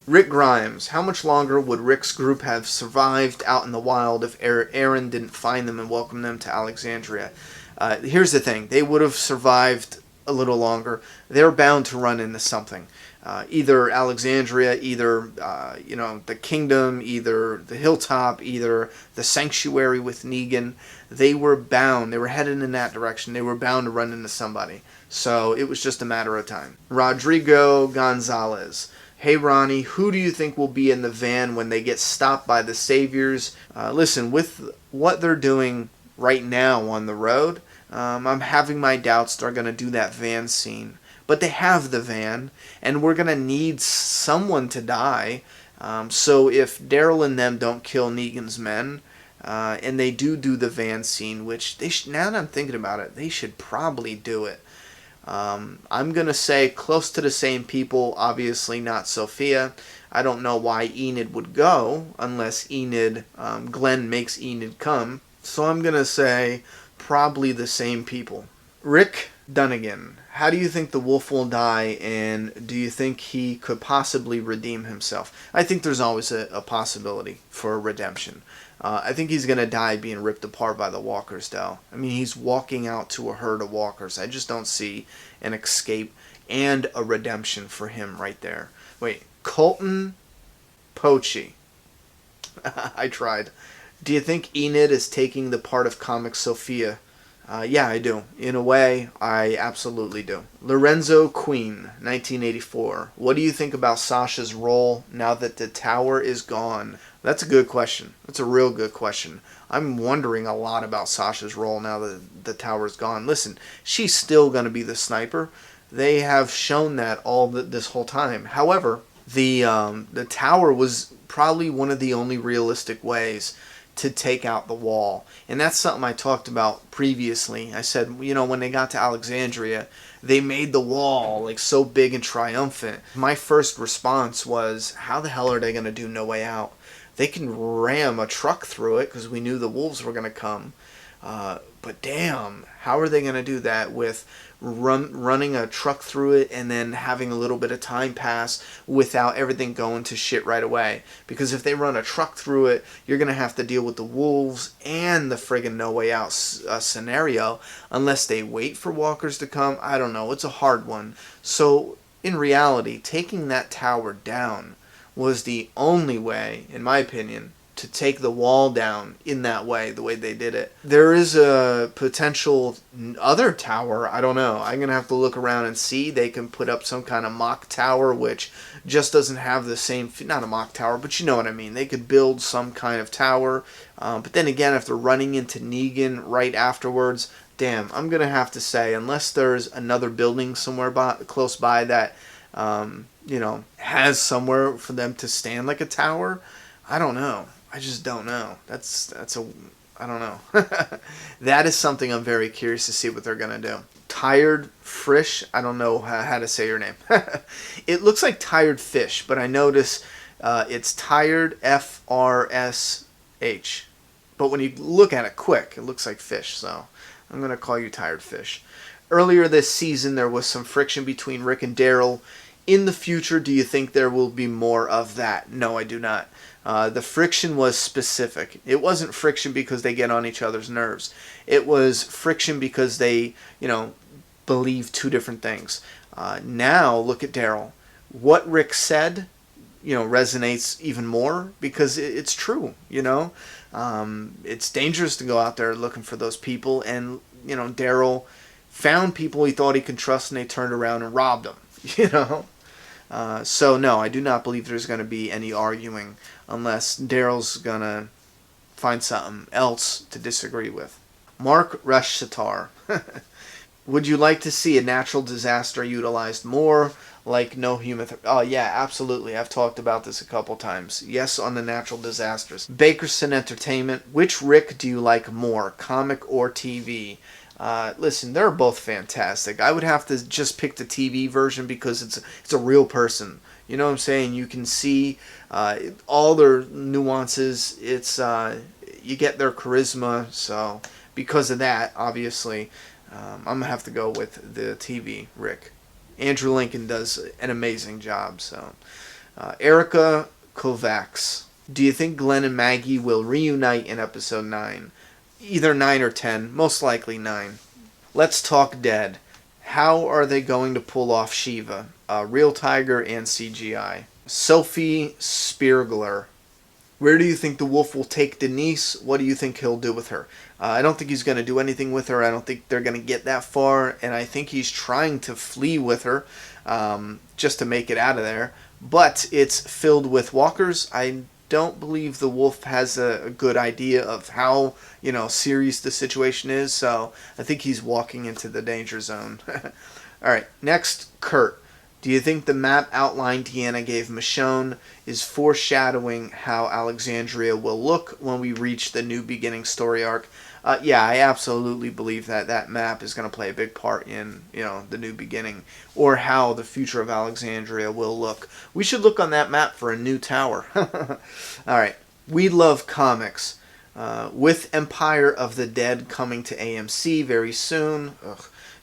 Rick Grimes. How much longer would Rick's group have survived out in the wild if Aaron didn't find them and welcome them to Alexandria? Here's the thing. They would have survived a little longer. They're bound to run into something. Either Alexandria, either the kingdom, either the hilltop, either the sanctuary with Negan. They were bound. They were headed in that direction. They were bound to run into somebody. So it was just a matter of time. Rodrigo Gonzalez. Hey Ronnie, who do you think will be in the van when they get stopped by the Saviors? Listen, with what they're doing right now on the road, I'm having my doubts they're going to do that van scene. But they have the van, and we're going to need someone to die. So if Daryl and them don't kill Negan's men, and they do the van scene, which they now that I'm thinking about it, they should probably do it. I'm going to say close to the same people, obviously not Sophia. I don't know why Enid would go, unless Glenn makes Enid come. So I'm going to say probably the same people. Rick Dunnigan. How do you think the wolf will die, and do you think he could possibly redeem himself? I think there's always a possibility for a redemption. I think he's going to die being ripped apart by the walkers, though. I mean, he's walking out to a herd of walkers. I just don't see an escape and a redemption for him right there. Wait, Colton Pochi. I tried. Do you think Enid is taking the part of Comic Sophia? Yeah, I do. In a way, I absolutely do. Lorenzo Queen, 1984. What do you think about Sasha's role now that the tower is gone? That's a good question. That's a real good question. I'm wondering a lot about Sasha's role now that the tower is gone. Listen, she's still going to be the sniper. They have shown that this whole time. However, the tower was probably one of the only realistic ways to take out the wall. And that's something I talked about previously. I said, when they got to Alexandria, they made the wall like so big and triumphant. My first response was, how the hell are they going to do No Way Out? They can ram a truck through it because we knew the wolves were going to come. But damn, how are they going to do that with running a truck through it and then having a little bit of time pass without everything going to shit right away? Because if they run a truck through it, you're going to have to deal with the wolves and the friggin' No Way Out scenario unless they wait for walkers to come. I don't know. It's a hard one. So in reality, taking that tower down was the only way, in my opinion, to take the wall down in that way, the way they did it. There is a potential other tower. I don't know. I'm going to have to look around and see. They can put up some kind of mock tower, which just doesn't have the same, not a mock tower, but you know what I mean. They could build some kind of tower. But then again, if they're running into Negan right afterwards, damn, I'm going to have to say, unless there's another building somewhere close by that, has somewhere for them to stand like a tower, I don't know. I just don't know. I don't know. That is something I'm very curious to see what they're going to do. Tired Frisch. I don't know how to say your name. It looks like Tired Fish, but I notice it's Tired F-R-S-H. But when you look at it quick, it looks like fish, so I'm going to call you Tired Fish. Earlier this season, there was some friction between Rick and Daryl. In the future, do you think there will be more of that? No, I do not. The friction was specific. It wasn't friction because they get on each other's nerves. It was friction because they, believe two different things. Now, look at Daryl. What Rick said, resonates even more because it's true, It's dangerous to go out there looking for those people. And, Daryl found people he thought he could trust and they turned around and robbed them, So no, I do not believe there's going to be any arguing unless Daryl's going to find something else to disagree with. Mark Reshtar. Would you like to see a natural disaster utilized more, like no human... Oh, yeah, absolutely. I've talked about this a couple times. Yes, on the natural disasters. Bakerson Entertainment. Which Rick do you like more, comic or TV? Listen, they're both fantastic. I would have to just pick the TV version because it's a real person. You know what I'm saying? You can see all their nuances. It's you get their charisma. So because of that, obviously, I'm gonna have to go with the TV Rick. Andrew Lincoln does an amazing job. So Erica Kovacs. Do you think Glenn and Maggie will reunite in episode 9? Either 9 or 10. Most likely 9. Let's talk dead. How are they going to pull off Shiva? Real tiger and CGI. Sophie Spiergler. Where do you think the wolf will take Denise? What do you think he'll do with her? I don't think he's going to do anything with her. I don't think they're going to get that far. And I think he's trying to flee with her just to make it out of there. But it's filled with walkers. I don't believe the wolf has a good idea of how, serious the situation is. So I think he's walking into the danger zone. All right, next, Kurt. Do you think the map outline Deanna gave Michonne is foreshadowing how Alexandria will look when we reach the new beginning story arc? Yeah, I absolutely believe that map is going to play a big part in, the new beginning, or how the future of Alexandria will look. We should look on that map for a new tower. All right, we love comics. With Empire of the Dead coming to AMC very soon.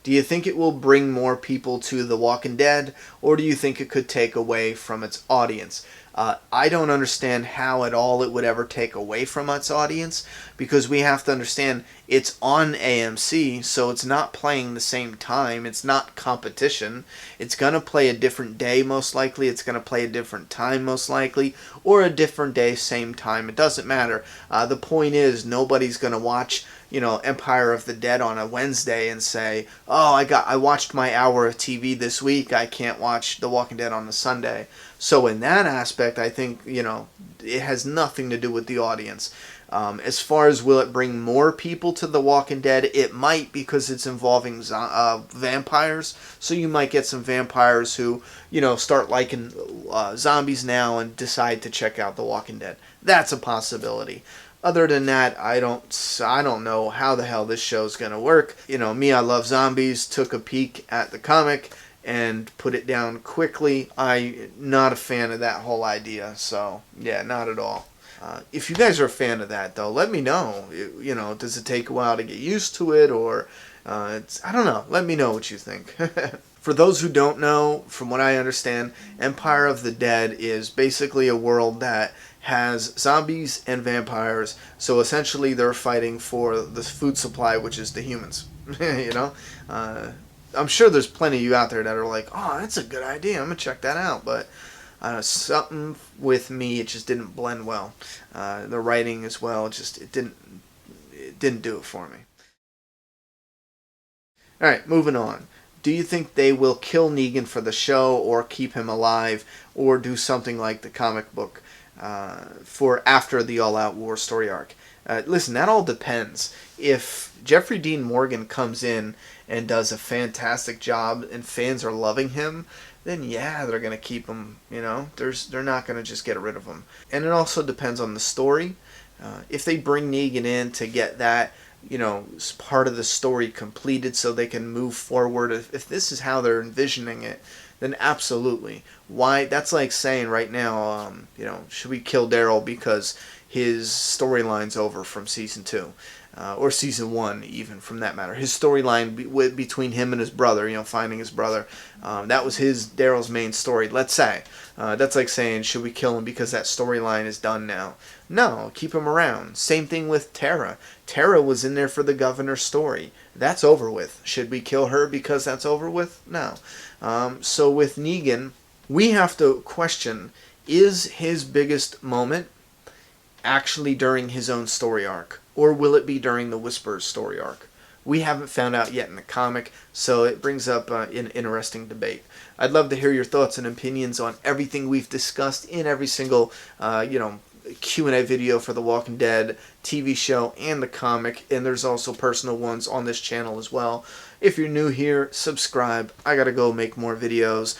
Do you think it will bring more people to The Walking Dead, or do you think it could take away from its audience? I don't understand how at all it would ever take away from its audience, because we have to understand it's on AMC, so it's not playing the same time. It's not competition. It's going to play a different day most likely. It's going to play a different time most likely, or a different day, same time. It doesn't matter. The point is nobody's going to watch Empire of the Dead on a Wednesday and say, oh, I watched my hour of TV this week, I can't watch The Walking Dead on a Sunday. So in that aspect, I think, it has nothing to do with the audience. As far as will it bring more people to The Walking Dead, it might, because it's involving vampires. So you might get some vampires who, start liking zombies now and decide to check out The Walking Dead. That's a possibility. Other than that, I don't know how the hell this show's going to work. Me, I love zombies, took a peek at the comic and put it down quickly. I'm not a fan of that whole idea, so yeah, not at all. If you guys are a fan of that, though, let me know. Does it take a while to get used to it, or I don't know. Let me know what you think. For those who don't know, from what I understand, Empire of the Dead is basically a world that has zombies and vampires, so essentially they're fighting for the food supply, which is the humans. I'm sure there's plenty of you out there that are like, oh, that's a good idea, I'm gonna check that out, but something with me, it just didn't blend well. The writing as well, it didn't do it for me. Alright, moving on. Do you think they will kill Negan for the show, or keep him alive, or do something like the comic book for after the All Out War story arc? Listen, that all depends. If Jeffrey Dean Morgan comes in and does a fantastic job and fans are loving him, then yeah, they're going to keep him. They're not going to just get rid of him. And it also depends on the story. If they bring Negan in to get that, part of the story completed so they can move forward, if this is how they're envisioning it, then absolutely. Why? That's like saying right now, should we kill Daryl because his storyline's over from season 2, or season 1, even, from that matter. His storyline between him and his brother, finding his brother, that was Daryl's main story. Let's say that's like saying, should we kill him because that storyline is done now? No, keep him around. Same thing with Tara. Tara was in there for the governor's story. That's over with. Should we kill her because that's over with? No. So with Negan, we have to question, is his biggest moment actually during his own story arc, or will it be during the Whisperer's story arc? We haven't found out yet in the comic, so it brings up an interesting debate. I'd love to hear your thoughts and opinions on everything we've discussed in every single Q&A video for The Walking Dead TV show and the comic, and there's also personal ones on this channel as well. If you're new here, subscribe. I gotta go make more videos.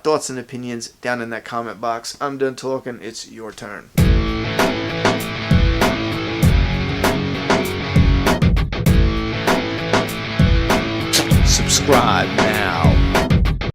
Thoughts and opinions down in that comment box. I'm done talking. It's your turn. Subscribe now.